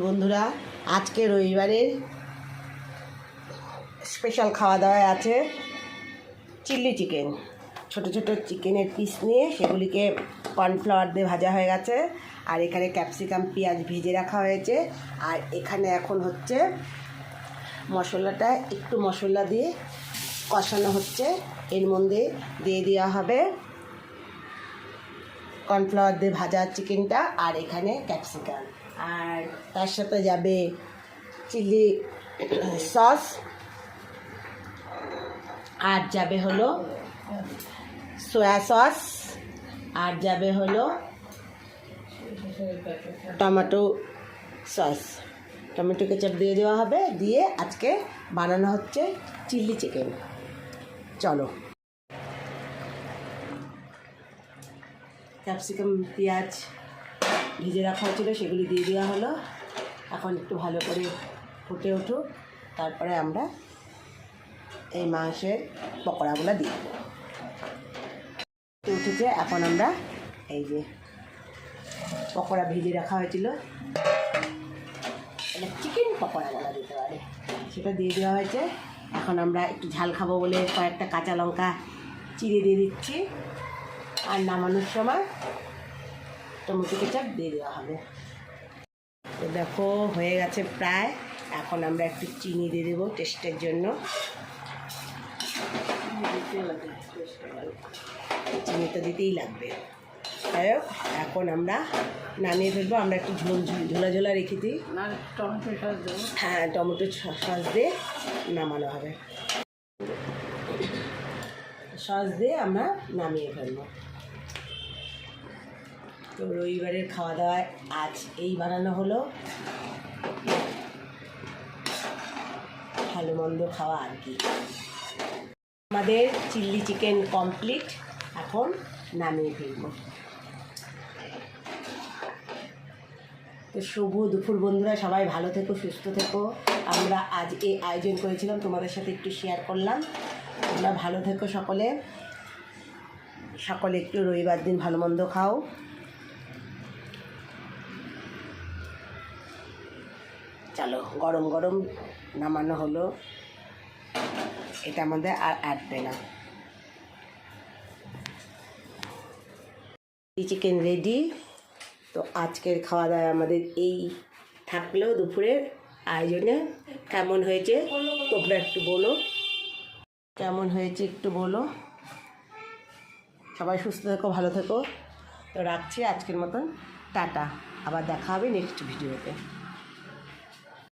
বন্ধুরা, আজকে রবিবারের স্পেশাল খাওয়া দাওয়া আছে চিলি চিকেন। ছোট ছোট চিকেনের পিস নিয়ে সেগুলিকে কর্নফ্লাওয়ার দিয়ে ভাজা হয়ে গেছে, আর এখানে ক্যাপসিকাম পেঁয়াজ ভেজে রাখা হয়েছে। আর এখানে এখন হচ্ছে মশলাটা, একটু মশলা দিয়ে কষানো হচ্ছে। এর মধ্যে দিয়ে দেওয়া হবে কর্নফ্লাওয়ার দিয়ে ভাজা চিকেনটা, আর এখানে ক্যাপসিকাম, আর তার সাথে যাবে চিলি সস, আর যাবে হলো সয়া সস, আর যাবে হলো টমেটো সস, টমেটো কেচাপ দিয়ে দেওয়া হবে। দিয়ে আজকে বানানো হচ্ছে চিলি চিকেন। চলো, ক্যাপসিকাম পেঁয়াজ ভিজে রাখা হয়েছিল, সেগুলি দিয়ে দেওয়া হলো। এখন একটু ভালো করে ফুটে উঠুক, তারপরে আমরা এই মাংসের পকোড়াগুলো দিয়ে দেবো। উঠেছে, এখন আমরা এই যে পকোড়া ভিজে রাখা হয়েছিল, এটা চিকেন পকোড়া বলা দিতে পারে, সেটা দিয়ে দেওয়া হয়েছে। এখন আমরা একটু ঝাল খাবো বলে কয়েকটা কাঁচা লঙ্কা চিড়ে দিয়ে দিচ্ছি, আর নামানোর সময় টমেটো কেচাপ দিয়ে দেওয়া হবে। তো দেখো, হয়ে গেছে প্রায়। এখন আমরা একটু চিনি দিয়ে দেবো টেস্টের জন্য। চিনি তো দিতেই লাগবে। তাই এখন আমরা নামিয়ে ফেলবো। আমরা একটু ঝোলা ঝোলা রেখে দিই, টমেটো সস দেবো। হ্যাঁ, টমেটো সস দিয়ে নামানো হবে। সস দিয়ে আমরা নামিয়ে ফেলবো। তো রবিবারের খাওয়া দাওয়ায় আজ এই বানানো হলো, ভালো মন্দ খাওয়া আর কি। আমাদের চিলি চিকেন কমপ্লিট, এখন নামিয়ে ফেলবো। তো শুভ দুপুর বন্ধুরা, সবাই ভালো থেকো, সুস্থ থেকো। আমরা আজ এই আয়োজন করেছিলাম, তোমাদের সাথে একটু শেয়ার করলাম। তোমরা ভালো থেকো, সকলে একটু রবিবার দিন ভালো মন্দ খাও। চলো, গরম গরম নামানো হলো, এটা আমাদের আর আটবে না। Chicken ready. তো আজকের খাওয়া দাওয়া আমাদের এই থাকলেও দুপুরের আয়োজনে। কেমন হয়েছে তোমরা একটু বলো, কেমন হয়েছে একটু বলো। সবাই সুস্থ থেকো, ভালো থেকো। তো রাখছি আজকের মতন, টাটা। আবার দেখা হবে নেক্সট ভিডিওতে।